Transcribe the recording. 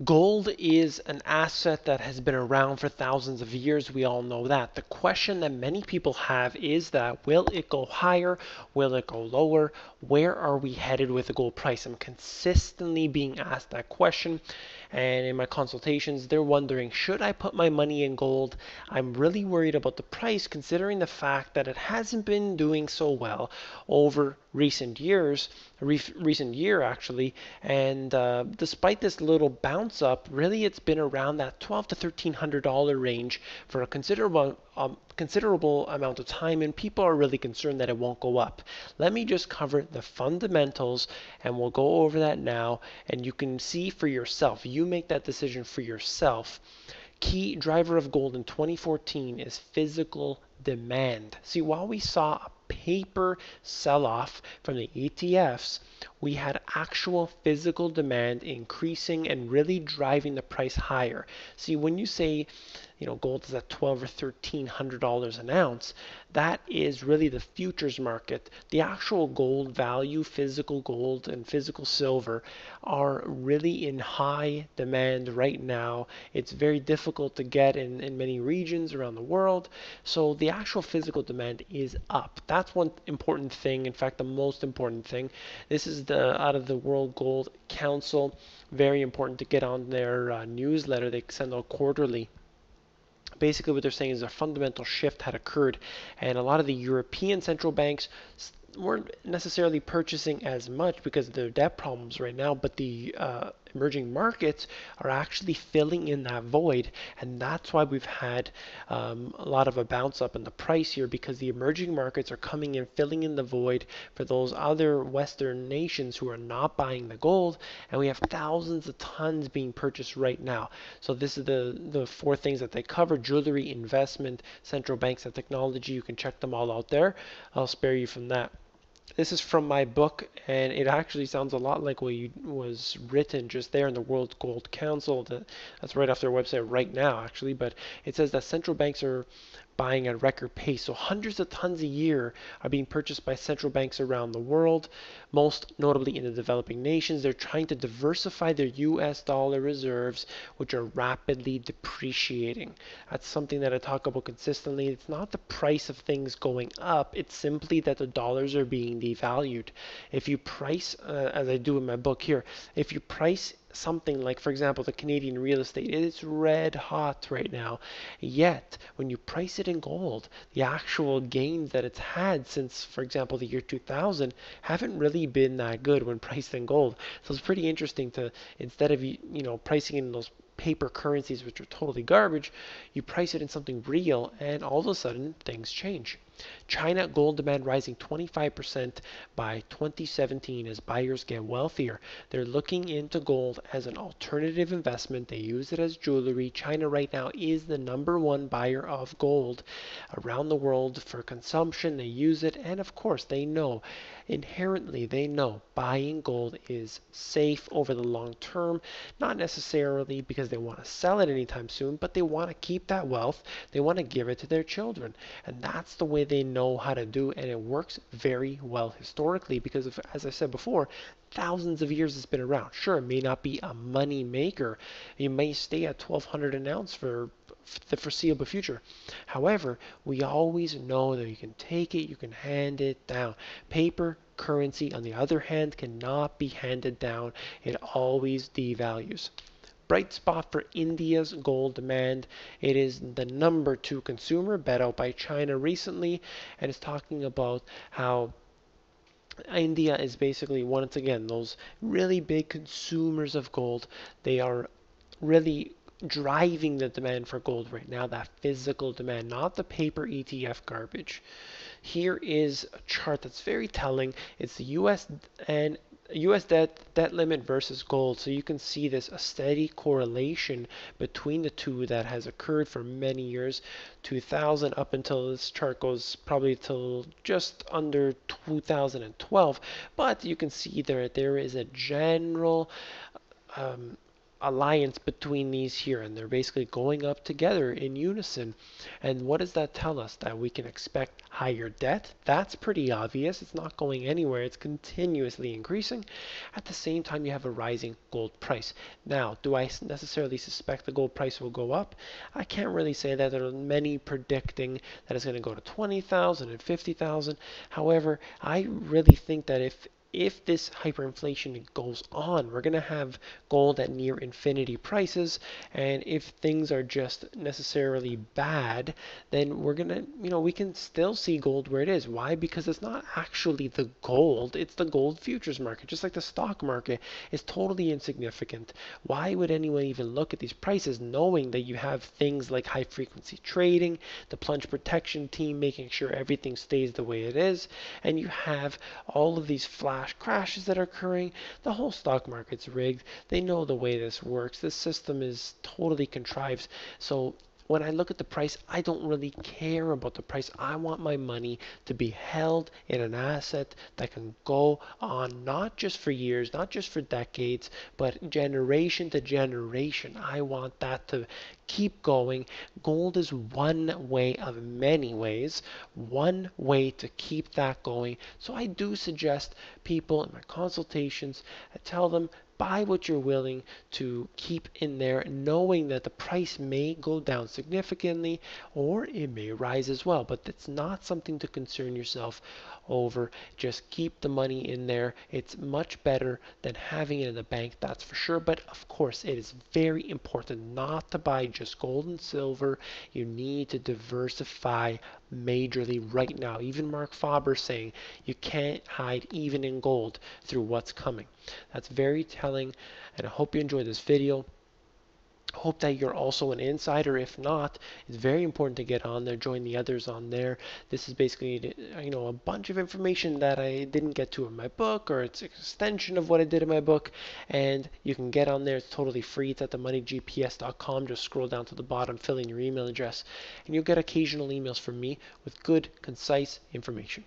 Gold is an asset that has been around for thousands of years. We all know that. The question that many people have is that will it go higher? Will it go lower? Where are we headed with the gold price? I'm consistently being asked that question. And in my consultations, they're wondering, should I put my money in gold? I'm really worried about the price considering the fact that it hasn't been doing so well over recent years, recent year actually, and despite this little bounce up, really it's been around that 12 to $1,300 range for a considerable amount of time, and people are really concerned that it won't go up. Let me just cover the fundamentals, and we'll go over that now, and you can see for yourself. You make that decision for yourself. Key driver of gold in 2014 is physical demand. See, while we saw a paper sell-off from the ETFs, we had actual physical demand increasing and really driving the price higher. See, when you say, gold is at 12 or $1,300 an ounce, that is really the futures market. The actual gold value, physical gold and physical silver, are really in high demand right now. It's very difficult to get in many regions around the world. So the actual physical demand is up. That's one important thing. In fact, the most important thing. This is the out of the World Gold Council. Very important to get on their newsletter. They send out quarterly. Basically, what they're saying is a fundamental shift had occurred, and a lot of the European central banks weren't necessarily purchasing as much because of their debt problems right now, but the emerging markets are actually filling in that void, and that's why we've had a lot of a bounce up in the price here, because the emerging markets are coming in, filling in the void for those other Western nations who are not buying the gold, and we have thousands of tons being purchased right now. So this is the four things that they cover: jewelry, investment, central banks, and technology. You can check them all out there. I'll spare you from that. This is from my book, and it actually sounds a lot like what was written just there in the World Gold Council. That's right off their website right now, actually. But it says that central banks are buying at record pace. So hundreds of tons a year are being purchased by central banks around the world, most notably in the developing nations. They're trying to diversify their US dollar reserves, which are rapidly depreciating. That's something that I talk about consistently. It's not the price of things going up, it's simply that the dollars are being devalued. If you price, as I do in my book here, if you price something like, for example, the Canadian real estate, it's red hot right now. Yet, when you price it in gold, the actual gains that it's had since, for example, the year 2000 haven't really been that good when priced in gold. So it's pretty interesting to, instead of pricing in those paper currencies which are totally garbage, you price it in something real, and all of a sudden things change. China gold demand rising 25% by 2017 as buyers get wealthier. They're looking into gold as an alternative investment. They use it as jewelry. China right now is the #1 buyer of gold around the world for consumption. They use it, and of course, inherently, they know buying gold is safe over the long term, not necessarily because they want to sell it anytime soon, but they want to keep that wealth. They want to give it to their children, and that's the way they know how to do, and it works very well historically because, as I said before, thousands of years it's been around. Sure, it may not be a money maker. You may stay at 1,200 an ounce for the foreseeable future. However, we always know that you can take it, you can hand it down. Paper currency, on the other hand, cannot be handed down. It always devalues. Bright spot for India's gold demand. It is the #2 consumer, bet out by China recently, and it's talking about how India is basically, once again, those really big consumers of gold. They are really driving the demand for gold right now, that physical demand, not the paper ETF garbage. Here is a chart that's very telling. It's the US debt limit versus gold. So you can see this a steady correlation between the two that has occurred for many years, 2000 up until this chart goes probably till just under 2012. But you can see there is a general um, alliance between these here, and they're basically going up together in unison. And what does that tell us? That we can expect higher debt? That's pretty obvious. It's not going anywhere. It's continuously increasing. At the same time, you have a rising gold price. Now, do I necessarily suspect the gold price will go up? I can't really say that. There are many predicting that it's going to go to 20,000 and 50,000. However, I really think that if this hyperinflation goes on, we're going to have gold at near infinity prices. And if things are just necessarily bad, then we're going to, we can still see gold where it is. Why? Because it's not actually the gold, it's the gold futures market. Just like the stock market is totally insignificant. Why would anyone even look at these prices knowing that you have things like high frequency trading, the plunge protection team making sure everything stays the way it is, and you have all of these flash crashes that are occurring? The whole stock market's rigged. They know the way this works. This system is totally contrived. So when I look at the price, I don't really care about the price. I want my money to be held in an asset that can go on not just for years, not just for decades, but generation to generation. I want that to keep going. Gold is one way of many ways, one way to keep that going. So I do suggest people in my consultations, I tell them, buy what you're willing to keep in there, knowing that the price may go down significantly or it may rise as well. But it's not something to concern yourself over. Just keep the money in there. It's much better than having it in the bank, that's for sure. But of course, it is very important not to buy just gold and silver. You need to diversify majorly right now. Even Mark Faber saying you can't hide even in gold through what's coming. That's very telling, and I hope you enjoyed this video. Hope that you're also an insider. If not, it's very important to get on there, join the others on there. This is basically, a bunch of information that I didn't get to in my book, or it's an extension of what I did in my book, and you can get on there. It's totally free. It's at themoneygps.com. Just scroll down to the bottom, fill in your email address, and you'll get occasional emails from me with good, concise information.